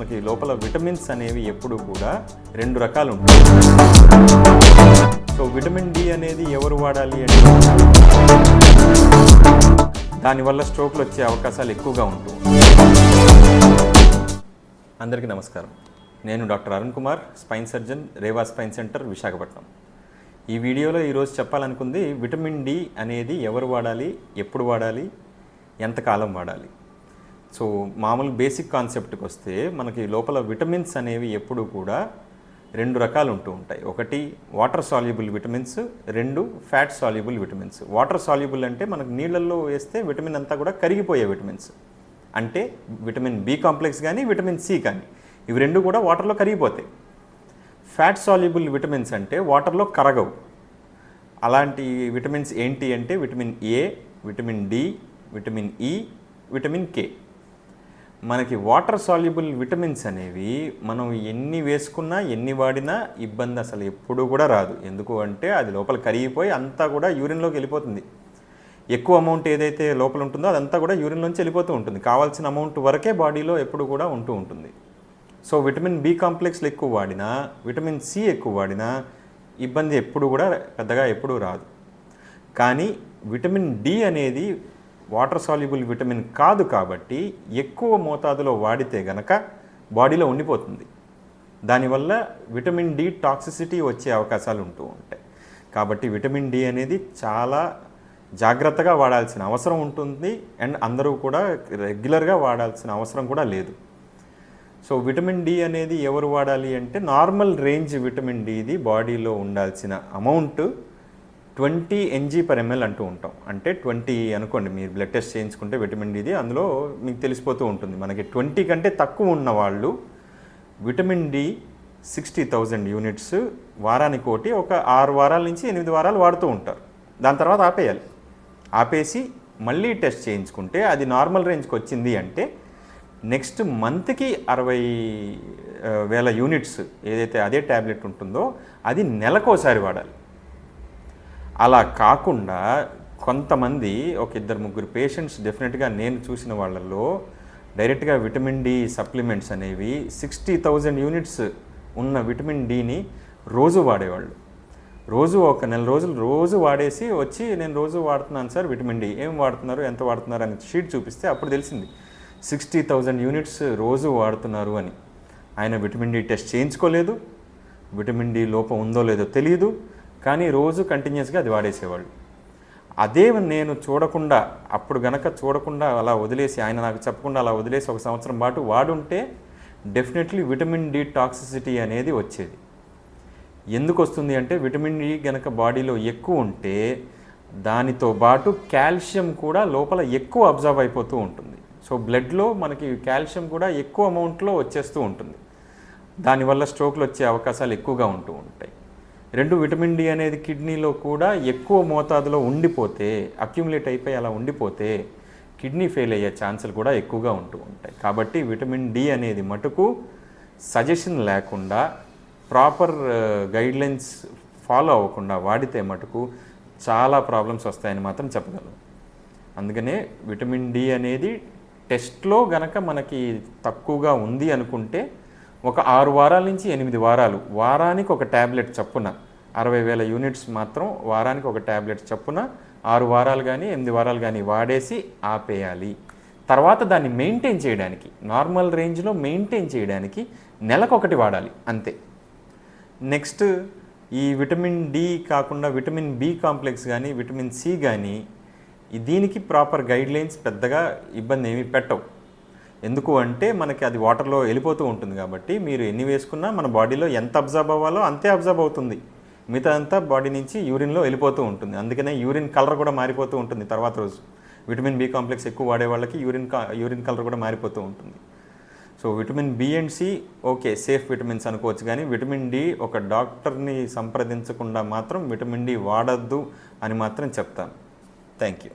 మనకి లోపల విటమిన్స్ అనేవి ఎప్పుడు కూడా 2 రకాలు ఉంటాయి. సో విటమిన్ డి అనేది ఎవరు వాడాలి అంటే దానివల్ల స్ట్రోక్లు వచ్చే అవకాశాలు ఎక్కువగా ఉంటుంది. అందరికీ నమస్కారం. నేను doctor Arun Kumar, spine surgeon, Reva spine centre, Visakhapatnam. ఈ వీడియోలో ఈరోజు చెప్పాలనుకుంది విటమిన్ డి అనేది ఎవరు వాడాలి, ఎప్పుడు వాడాలి, ఎంతకాలం వాడాలి. సో మామూలు బేసిక్ కాన్సెప్ట్కి వస్తే మనకి లోపల విటమిన్స్ అనేవి ఎప్పుడు కూడా 2 రకాలు ఉంటూ ఉంటాయి. ఒకటి water soluble vitamins, 2 fat soluble vitamins. Water soluble అంటే మనకు నీళ్ళల్లో వేస్తే విటమిన్ అంతా కూడా కరిగిపోయే విటమిన్స్, అంటే విటమిన్ బి కాంప్లెక్స్ కానీ విటమిన్ సి కానీ, ఇవి 2 కూడా వాటర్లో కరిగిపోతాయి. ఫ్యాట్ సాల్యుబుల్ విటమిన్స్ అంటే వాటర్లో కరగవు. అలాంటి విటమిన్స్ ఏంటి అంటే vitamin A, vitamin D, vitamin E, vitamin K. మనకి వాటర్ సాల్యుబుల్ విటమిన్స్ అనేవి మనం ఎన్ని వేసుకున్నా ఎన్ని వాడినా ఇబ్బంది అసలు ఎప్పుడూ కూడా రాదు. ఎందుకు అంటే అది లోపల కరిగిపోయి అంతా కూడా యూరిన్లోకి వెళ్ళిపోతుంది. ఎక్కువ అమౌంట్ ఏదైతే లోపల ఉంటుందో అదంతా కూడా యూరిన్లోంచి వెళ్ళిపోతూ ఉంటుంది. కావాల్సిన అమౌంట్ వరకే బాడీలో ఎప్పుడు కూడా ఉంటూ ఉంటుంది. సో విటమిన్ బి కాంప్లెక్స్లు ఎక్కువ వాడినా, విటమిన్ సి ఎక్కువ వాడినా ఇబ్బంది ఎప్పుడు కూడా పెద్దగా ఎప్పుడూ రాదు. కానీ విటమిన్ డి అనేది వాటర్ సాల్యుబుల్ విటమిన్ కాదు కాబట్టి ఎక్కువ మోతాదులో వాడితే గనక బాడీలో ఉండిపోతుంది. దానివల్ల విటమిన్ డి టాక్సిసిటీ వచ్చే అవకాశాలు ఉంటూ ఉంటాయి. కాబట్టి విటమిన్ డి అనేది చాలా జాగ్రత్తగా వాడాల్సిన అవసరం ఉంటుంది. అండ్ అందరూ కూడా రెగ్యులర్గా వాడాల్సిన అవసరం కూడా లేదు. సో విటమిన్ డి అనేది ఎవరు వాడాలి అంటే నార్మల్ రేంజ్ విటమిన్ డిది బాడీలో ఉండాల్సిన అమౌంట్ 20 mg/ml అంటూ ఉంటాం. అంటే 20 అనుకోండి, మీరు బ్లడ్ టెస్ట్ చేయించుకుంటే విటమిన్ డిది అందులో మీకు తెలిసిపోతూ ఉంటుంది. మనకి 20 కంటే తక్కువ ఉన్న వాళ్ళు విటమిన్ డి 60,000 యూనిట్స్ వారానికి ఒకటి ఒక 6 వారాల నుంచి 8 వారాలు వాడుతూ ఉంటారు. దాని తర్వాత ఆపేయాలి. ఆపేసి మళ్ళీ టెస్ట్ చేయించుకుంటే అది నార్మల్ రేంజ్కి వచ్చింది అంటే నెక్స్ట్ మంత్కి 60,000 యూనిట్స్ ఏదైతే అదే ట్యాబ్లెట్ ఉంటుందో అది నెలకోసారి వాడాలి. అలా కాకుండా కొంతమంది ఒక 2-3 పేషెంట్స్ డెఫినెట్గా నేను చూసిన వాళ్ళల్లో డైరెక్ట్గా విటమిన్ డి సప్లిమెంట్స్ అనేవి 60,000 యూనిట్స్ ఉన్న విటమిన్ డిని రోజు వాడేవాళ్ళు. రోజు ఒక నెల రోజులు రోజు వాడేసి వచ్చి నేను రోజు వాడుతున్నాను సార్ విటమిన్ డి, ఏం వాడుతున్నారు, ఎంత వాడుతున్నారు అని షీట్ చూపిస్తే అప్పుడు తెలిసింది 60,000 యూనిట్స్ రోజు వాడుతున్నారు అని. ఆయన విటమిన్ డి టెస్ట్ చేయించుకోలేదు, విటమిన్ డి లోపం ఉందో లేదో తెలియదు, కానీ రోజు కంటిన్యూస్గా అది వాడేసేవాళ్ళు. అదే నేను చూడకుండా అప్పుడు గనక చూడకుండా అలా వదిలేసి, ఆయన నాకు చెప్పకుండా అలా వదిలేసి 1 సంవత్సరం పాటు వాడుంటే డెఫినెట్లీ విటమిన్ డి టాక్సిసిటీ అనేది వచ్చేది. ఎందుకు వస్తుంది అంటే విటమిన్ డి గనక బాడీలో ఎక్కువ ఉంటే దానితో పాటు కాల్షియం కూడా లోపల ఎక్కువ అబ్జర్వ్ అయిపోతూ ఉంటుంది. సో బ్లడ్లో మనకి కాల్షియం కూడా ఎక్కువ అమౌంట్లో వచ్చేస్తూ ఉంటుంది. దానివల్ల స్ట్రోక్లు వచ్చే అవకాశాలు ఎక్కువగా ఉంటూ ఉంటాయి. 2 విటమిన్ డి అనేది కిడ్నీలో కూడా ఎక్కువ మోతాదులో ఉండిపోతే, అక్యుములేట్ అయిపోయి అలా ఉండిపోతే కిడ్నీ ఫెయిల్ అయ్యే ఛాన్సులు కూడా ఎక్కువగా ఉంటూ ఉంటాయి. కాబట్టి విటమిన్ డి అనేది మటుకు సజెషన్ లేకుండా, ప్రాపర్ గైడ్లైన్స్ ఫాలో అవ్వకుండా వాడితే మటుకు చాలా ప్రాబ్లమ్స్ వస్తాయని మాత్రం చెప్పగలను. అందుకనే విటమిన్ డి అనేది టెస్ట్లో గనక మనకి తక్కువగా ఉంది అనుకుంటే ఒక 6 వారాల నుంచి 8 వారాలు వారానికి ఒక ట్యాబ్లెట్ చప్పున 60,000 యూనిట్స్ మాత్రం వారానికి ఒక ట్యాబ్లెట్ చప్పున 6 వారాలు కానీ 8 వారాలు కానీ వాడేసి ఆపేయాలి. తర్వాత దాన్ని మెయింటైన్ చేయడానికి, నార్మల్ రేంజ్లో మెయింటైన్ చేయడానికి నెలకొకటి వాడాలి అంతే. నెక్స్ట్ ఈ విటమిన్ డి కాకుండా విటమిన్ బి కాంప్లెక్స్ కానీ విటమిన్ సి కానీ దీనికి ప్రాపర్ గైడ్లైన్స్ పెద్దగా ఇబ్బంది ఏమీ పెట్టవు. ఎందుకు అంటే మనకి అది వాటర్లో వెళ్ళిపోతూ ఉంటుంది కాబట్టి మీరు ఎన్ని వేసుకున్నా మన బాడీలో ఎంత అబ్జర్బ్ అవ్వాలో అంతే అబ్జర్బ్ అవుతుంది. మిగతా అంతా బాడీ నుంచి యూరిన్లో వెళ్ళిపోతూ ఉంటుంది. అందుకనే యూరిన్ కలర్ కూడా మారిపోతూ ఉంటుంది తర్వాత రోజు. విటమిన్ బి కాంప్లెక్స్ ఎక్కువ వాడే వాళ్ళకి యూరిన్ కలర్ కూడా మారిపోతూ ఉంటుంది. So vitamin B and C okay, safe vitamins అనుకోవచ్చు. కానీ విటమిన్ డి ఒక డాక్టర్ని సంప్రదించకుండా మాత్రం విటమిన్ డి వాడద్దు అని మాత్రం చెప్తాను. Thank you.